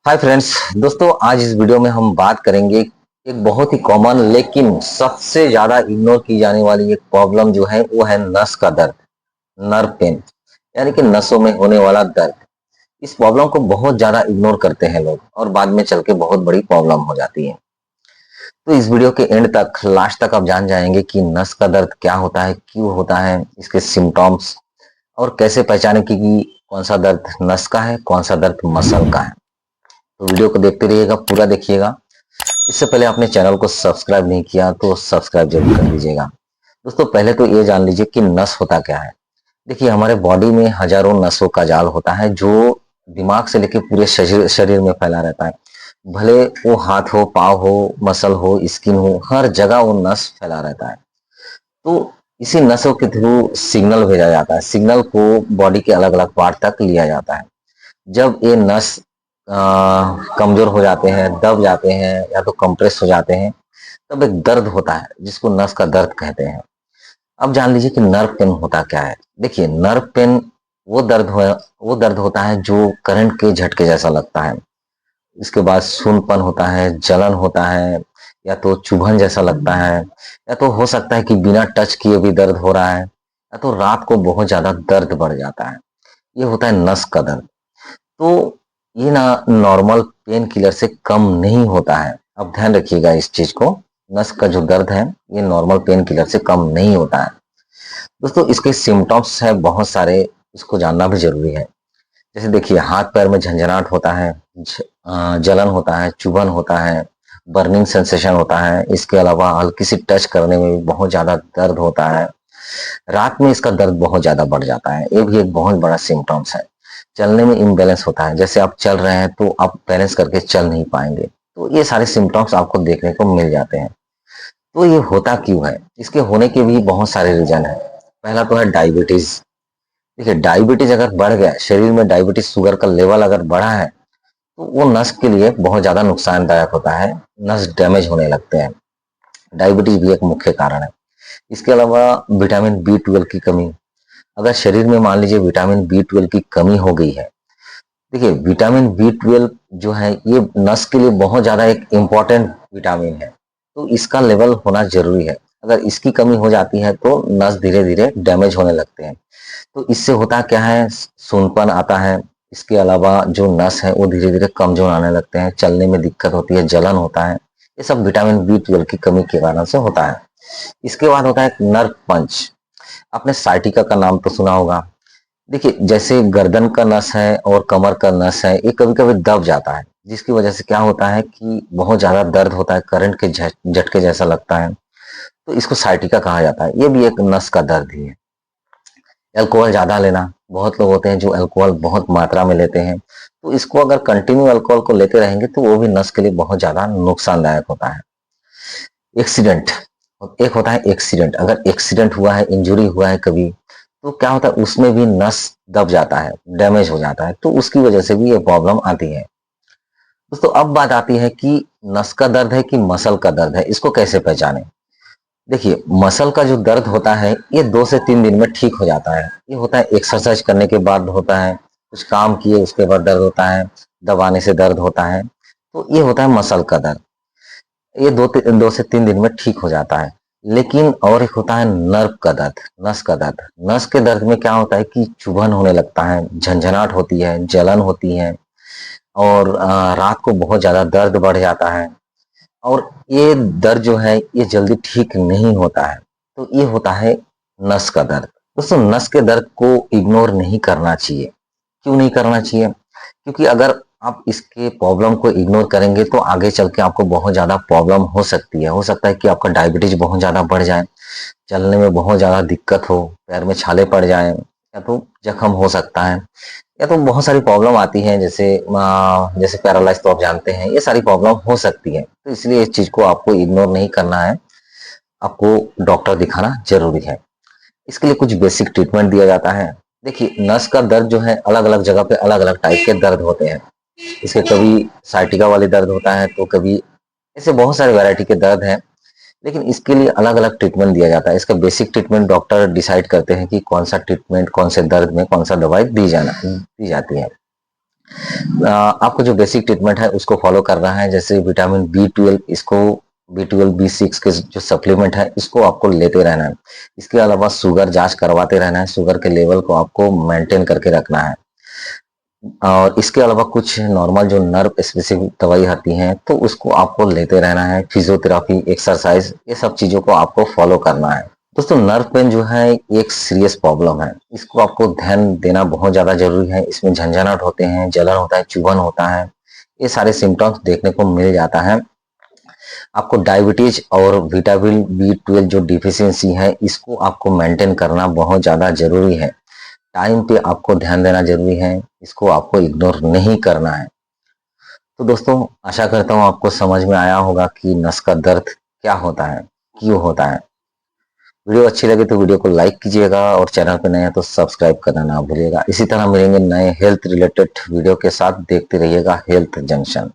Hi friends. दोस्तों, आज इस वीडियो में हम बात करेंगे एक बहुत ही कॉमन लेकिन सबसे ज़्यादा इग्नोर की जाने वाली एक प्रॉब्लम जो है वो है नस का दर्द, नर्व पेन, यानी कि नसों में होने वाला दर्द। इस प्रॉब्लम को बहुत ज़्यादा इग्नोर करते हैं लोग और बाद में चल के बहुत बड़ी प्रॉब्लम हो जाती है। तो इस वीडियो के एंड तक, लास्ट तक आप जान जाएंगे कि नस का दर्द क्या होता है, क्यों होता है, इसके सिम्टम्स और कैसे पहचाने कि कौन सा दर्द नस का है, कौन सा दर्द मसल का है। तो वीडियो को देखते रहिएगा, पूरा देखिएगा। इससे पहले आपने चैनल को सब्सक्राइब नहीं किया तो सब्सक्राइब जरूर कर लीजिएगा। दोस्तों, पहले तो ये जान लीजिए कि नस होता क्या है। देखिए, हमारे बॉडी में हजारों नसों का जाल होता है जो दिमाग से लेकर पूरे शरीर शरीर में फैला रहता है। भले वो हाथ हो, पाँव हो, मसल हो, स्किन हो, हर जगह वो नस फैला रहता है। तो इसी नसों के थ्रू सिग्नल भेजा जाता है। सिग्नल को बॉडी के अलग अलग पार्ट तक लिया जाता है। जब ये नस कमजोर हो जाते हैं, दब जाते हैं या तो कंप्रेस हो जाते हैं, तब एक दर्द होता है जिसको नस का दर्द कहते हैं। अब जान लीजिए कि नर्व पेन होता क्या है। देखिए, नर्व पेन वो दर्द होता है जो करंट के झटके जैसा लगता है। इसके बाद सूनपन होता है, जलन होता है, या तो चुभन जैसा लगता है, या तो हो सकता है कि बिना टच किए भी दर्द हो रहा है, या तो रात को बहुत ज्यादा दर्द बढ़ जाता है। ये होता है नस का दर्द। तो ये ना नॉर्मल पेन किलर से कम नहीं होता है। अब ध्यान रखिएगा इस चीज को। नस का जो दर्द है ये नॉर्मल पेन किलर से कम नहीं होता है। दोस्तों, इसके सिम्टम्स है बहुत सारे, इसको जानना भी जरूरी है। जैसे देखिए, हाथ पैर में झंझनाहट होता है, जलन होता है, चुभन होता है, बर्निंग सेंसेशन होता है। इसके अलावा हल्की सी टच करने में भी बहुत ज्यादा दर्द होता है। रात में इसका दर्द बहुत ज्यादा बढ़ जाता है। ये भी एक बहुत बड़ा सिम्टम्स है। चलने में इम्बैलेंस होता है, जैसे आप चल रहे हैं तो आप बैलेंस करके चल नहीं पाएंगे। तो ये सारे सिम्टम्स आपको देखने को मिल जाते हैं। तो ये होता क्यों है, इसके होने के भी बहुत सारे रीजन है। पहला तो है डायबिटीज। देखिए, डायबिटीज अगर बढ़ गया, शरीर में डायबिटीज शुगर का लेवल अगर बढ़ा है, तो वो नस के लिए बहुत ज्यादा नुकसानदायक होता है। नस डैमेज होने लगते हैं। डायबिटीज भी एक मुख्य कारण है। इसके अलावा विटामिन बी 12 की कमी। अगर शरीर में मान लीजिए विटामिन बी 12 की कमी हो गई है। देखिए, विटामिन बी 12 जो है ये नस के लिए बहुत ज़्यादा एक इम्पॉर्टेंट विटामिन है। तो इसका लेवल होना ज़रूरी है। अगर इसकी कमी हो जाती है तो नस धीरे धीरे डैमेज होने लगते हैं। तो इससे होता क्या है, सूनपन आता है। इसके अलावा जो नस है वो धीरे धीरे कमजोर आने लगते हैं, चलने में दिक्कत होती है, जलन होता है। ये सब विटामिन बी 12 की कमी के कारण से होता है। इसके बाद होता है नर्व पंच। आपने साइटिका का नाम तो सुना होगा। देखिए, जैसे गर्दन का नस है और कमर का नस है, ये कभी कभी दब जाता है, जिसकी वजह से क्या होता है कि बहुत ज्यादा दर्द होता है, करंट के झटके जैसा लगता है। तो इसको साइटिका कहा जाता है। ये भी एक नस का दर्द ही है। अल्कोहल ज्यादा लेना, बहुत लोग होते हैं जो अल्कोहल बहुत मात्रा में लेते हैं। तो इसको अगर कंटिन्यू अल्कोहल को लेते रहेंगे तो वो भी नस के लिए बहुत ज्यादा नुकसानदायक होता है। एक्सीडेंट, एक होता है एक्सीडेंट। अगर एक्सीडेंट हुआ है, इंजरी हुआ है कभी, तो क्या होता है उसमें भी नस दब जाता है, डैमेज हो जाता है। तो उसकी वजह से भी ये प्रॉब्लम आती है। दोस्तों, अब बात आती है कि नस का दर्द है कि मसल का दर्द है, इसको कैसे पहचाने। देखिए, मसल का जो दर्द होता है ये 2 से 3 दिन में ठीक हो जाता है। ये होता है एक्सरसाइज करने के बाद होता है, कुछ काम किए उसके बाद दर्द होता है, दबाने से दर्द होता है। तो ये होता है मसल का दर्द। ये 2 से 3 दिन में ठीक हो जाता है। लेकिन और एक होता है नर्व का दर्द, नस का दर्द। नस के दर्द में क्या होता है कि चुभन होने लगता है, झंझनाहट होती है, जलन होती है, और रात को बहुत ज्यादा दर्द बढ़ जाता है। और ये दर्द जो है ये जल्दी ठीक नहीं होता है। तो ये होता है नस का दर्द। दोस्तों, नस के दर्द को इग्नोर नहीं करना चाहिए। क्यों नहीं करना चाहिए? क्योंकि अगर आप इसके प्रॉब्लम को इग्नोर करेंगे तो आगे चल के आपको बहुत ज़्यादा प्रॉब्लम हो सकती है। हो सकता है कि आपका डायबिटीज बहुत ज़्यादा बढ़ जाए, चलने में बहुत ज़्यादा दिक्कत हो, पैर में छाले पड़ जाए, या तो जख्म हो सकता है, या तो बहुत सारी प्रॉब्लम आती हैं। जैसे पैरालाइज तो आप जानते हैं, ये सारी प्रॉब्लम हो सकती है। तो इसलिए इस चीज़ को आपको इग्नोर नहीं करना है, आपको डॉक्टर दिखाना जरूरी है। इसके लिए कुछ बेसिक ट्रीटमेंट दिया जाता है। देखिए, नस का दर्द जो है अलग अलग जगह पे अलग अलग टाइप के दर्द होते हैं। इसके कभी साइटिका वाले दर्द होता है, तो कभी ऐसे बहुत सारे वैरायटी के दर्द हैं। लेकिन इसके लिए अलग अलग ट्रीटमेंट दिया जाता है। इसका बेसिक ट्रीटमेंट डॉक्टर डिसाइड करते हैं कि कौन सा ट्रीटमेंट, कौन से दर्द में कौन सा दवाई दी जाती है। आपको जो बेसिक ट्रीटमेंट है उसको फॉलो करना है, जैसे विटामिन B12, इसको B12 B6 के जो सप्लीमेंट है इसको आपको लेते रहना है। इसके अलावा शुगर जांच करवाते रहना है, शुगर के लेवल को आपको मेंटेन करके रखना है। और इसके अलावा कुछ नॉर्मल जो नर्व स्पेसिफिक दवाई आती हैं तो उसको आपको लेते रहना है। फिजियोथेरापी, एक्सरसाइज, ये सब चीजों को आपको फॉलो करना है। दोस्तों, नर्व पेन जो है एक सीरियस प्रॉब्लम है, इसको आपको ध्यान देना बहुत ज्यादा जरूरी है। इसमें झंझनाहट होते हैं, जलन होता है, चुभन होता है, ये सारे सिम्टम्स देखने को मिल जाता है। आपको डायबिटीज और विटामिन B12 जो डिफिशियंसी है इसको आपको मेंटेन करना बहुत ज्यादा जरूरी है। टाइम पे आपको ध्यान देना जरूरी है, इसको आपको इग्नोर नहीं करना है। तो दोस्तों, आशा करता हूँ आपको समझ में आया होगा कि नस का दर्द क्या होता है, क्यों होता है। वीडियो अच्छी लगे तो वीडियो को लाइक कीजिएगा और चैनल पर नए हैं तो सब्सक्राइब करना ना भूलिएगा। इसी तरह मिलेंगे नए हेल्थ रिलेटेड वीडियो के साथ, देखते रहिएगा हेल्थ जंक्शन।